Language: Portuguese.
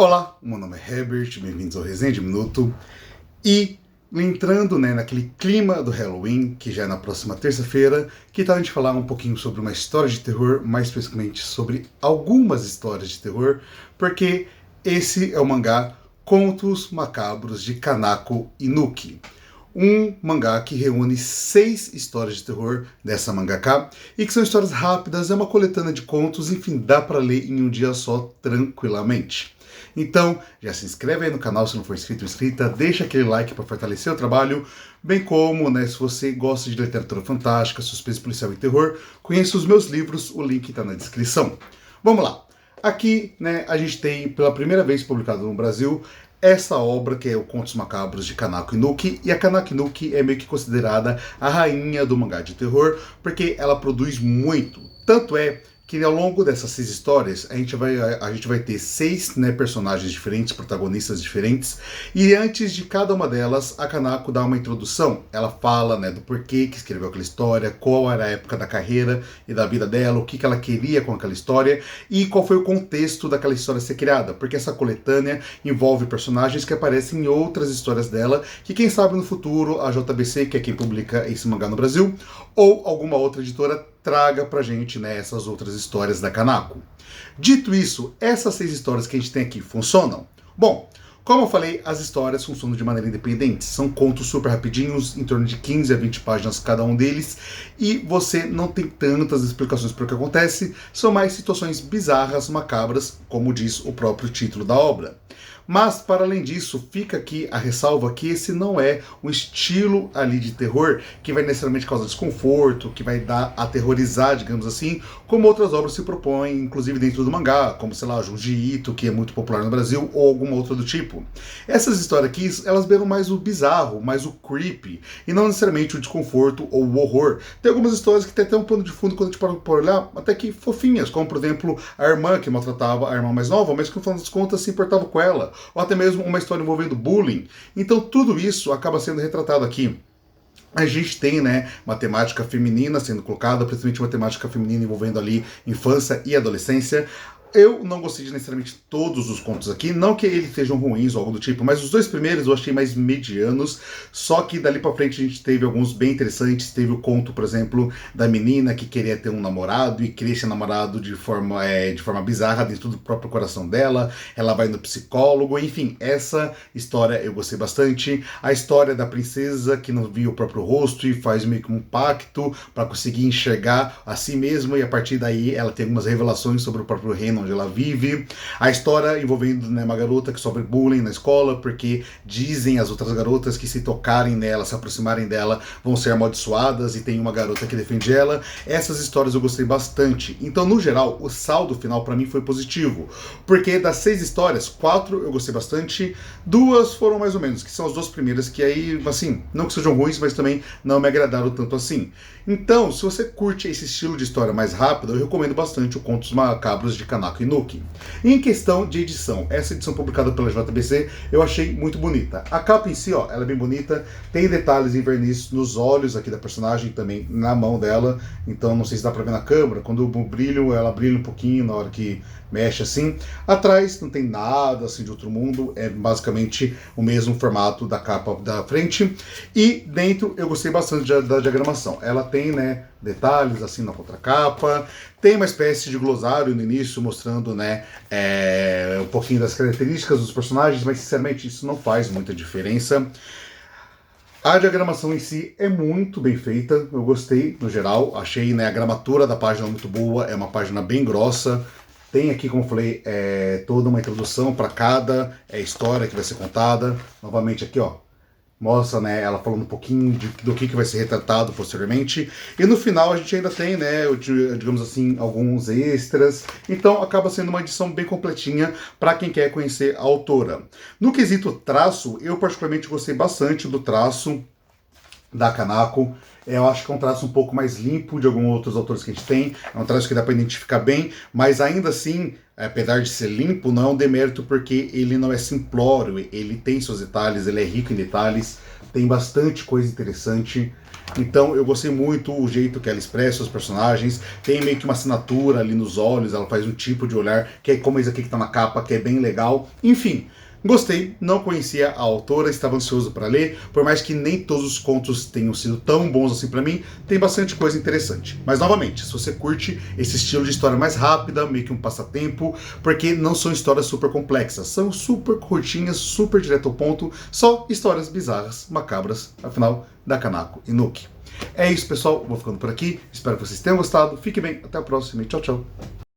Olá, meu nome é Herbert, bem-vindos ao Resenha de Minuto. E entrando naquele clima do Halloween, que já é na próxima terça-feira, que tal a gente falar um pouquinho sobre uma história de terror, mais especificamente sobre algumas histórias de terror, porque esse é o mangá Contos Macabros de Kanako Inuki. Um mangá que reúne 6 histórias de terror dessa mangaka e que são histórias rápidas, é uma coletânea de contos, enfim, dá para ler em um dia só tranquilamente. Então, já se inscreve aí no canal se não for inscrito ou inscrita, deixa aquele like para fortalecer o trabalho, bem como, se você gosta de literatura fantástica, suspense policial e terror, conheça os meus livros, o link está na descrição. Vamos lá. Aqui, a gente tem, pela primeira vez publicado no Brasil, essa obra que é o Contos Macabros de Kanako Inuki, e a Kanako Inuki é meio que considerada a rainha do mangá de terror, porque ela produz muito. Tanto é que ao longo dessas 6 histórias, a gente vai ter 6 personagens diferentes, protagonistas diferentes, e antes de cada uma delas, a Kanako dá uma introdução. Ela fala do porquê que escreveu aquela história, qual era a época da carreira e da vida dela, o que ela queria com aquela história, e qual foi o contexto daquela história ser criada, porque essa coletânea envolve personagens que aparecem em outras histórias dela, que quem sabe no futuro a JBC, que é quem publica esse mangá no Brasil, ou alguma outra editora traga pra gente essas outras histórias da Kanako. Dito isso, essas 6 histórias que a gente tem aqui funcionam? Bom, como eu falei, as histórias funcionam de maneira independente. São contos super rapidinhos, em torno de 15 a 20 páginas cada um deles, e você não tem tantas explicações para o que acontece, são mais situações bizarras, macabras, como diz o próprio título da obra. Mas, para além disso, fica aqui a ressalva que esse não é um estilo ali de terror que vai necessariamente causar desconforto, que vai aterrorizar, digamos assim, como outras obras se propõem, inclusive dentro do mangá, como, Junji Ito, que é muito popular no Brasil, ou alguma outra do tipo. Essas histórias aqui, elas beiram mais o bizarro, mais o creepy, e não necessariamente o desconforto ou o horror. Tem algumas histórias que tem até um pano de fundo, quando a gente para por olhar, até que fofinhas, como, por exemplo, a irmã que maltratava a irmã mais nova, mas que no final das contas se importava com ela, ou até mesmo uma história envolvendo bullying. Então tudo isso acaba sendo retratado aqui. A gente tem, uma temática feminina sendo colocada, principalmente uma temática feminina envolvendo ali infância e adolescência. Eu não gostei de necessariamente todos os contos aqui, não que eles sejam ruins ou algo do tipo, mas os 2 primeiros eu achei mais medianos, só que dali pra frente a gente teve alguns bem interessantes. Teve o conto, por exemplo, da menina que queria ter um namorado e queria ser namorado de forma bizarra dentro do próprio coração dela, ela vai no psicólogo, enfim, essa história eu gostei bastante. A história da princesa que não via o próprio rosto e faz meio que um pacto para conseguir enxergar a si mesma, e a partir daí ela tem algumas revelações sobre o próprio reino onde ela vive. A história envolvendo uma garota que sofre bullying na escola, porque dizem as outras garotas que se tocarem nela, se aproximarem dela, vão ser amaldiçoadas, e tem uma garota que defende ela. Essas histórias eu gostei bastante. Então, no geral, o saldo final para mim foi positivo, porque das 6 histórias, 4 eu gostei bastante, 2 foram mais ou menos, que são as 2 primeiras, que aí, assim, não que sejam ruins, mas também não me agradaram tanto assim. Então, se você curte esse estilo de história mais rápido, eu recomendo bastante o Contos Macabros de Kanako Inuki. Em questão de edição, essa edição publicada pela JBC eu achei muito bonita. A capa em si, ela é bem bonita, tem detalhes em verniz nos olhos aqui da personagem, também na mão dela, então não sei se dá pra ver na câmera, quando o brilho, ela brilha um pouquinho na hora que mexe assim. Atrás não tem nada assim de outro mundo, é basicamente o mesmo formato da capa da frente. E dentro eu gostei bastante da diagramação. Ela tem detalhes assim na contracapa, tem uma espécie de glossário no início mostrando um pouquinho das características dos personagens, mas sinceramente isso não faz muita diferença. A diagramação em si é muito bem feita, eu gostei no geral, achei a gramatura da página muito boa, é uma página bem grossa. Tem aqui, como eu falei, toda uma introdução para cada história que vai ser contada. Novamente aqui, mostra ela falando um pouquinho do que vai ser retratado posteriormente. E no final a gente ainda tem, digamos assim, alguns extras. Então acaba sendo uma edição bem completinha para quem quer conhecer a autora. No quesito traço, eu particularmente gostei bastante do traço. da Kanako. Eu acho que é um traço um pouco mais limpo de alguns outros autores que a gente tem. É um traço que dá para identificar bem, mas ainda assim, apesar de ser limpo, não é um demérito porque ele não é simplório, ele tem seus detalhes, ele é rico em detalhes, tem bastante coisa interessante. Então eu gostei muito o jeito que ela expressa os personagens, tem meio que uma assinatura ali nos olhos, ela faz um tipo de olhar, que é como esse aqui que tá na capa, que é bem legal. Enfim, gostei, não conhecia a autora, estava ansioso para ler, por mais que nem todos os contos tenham sido tão bons assim para mim, tem bastante coisa interessante. Mas novamente, se você curte esse estilo de história mais rápida, meio que um passatempo, porque não são histórias super complexas, são super curtinhas, super direto ao ponto, só histórias bizarras, macabras, afinal, da Kanako Inuki. É isso, pessoal, vou ficando por aqui, espero que vocês tenham gostado, fique bem, até a próxima e tchau, tchau.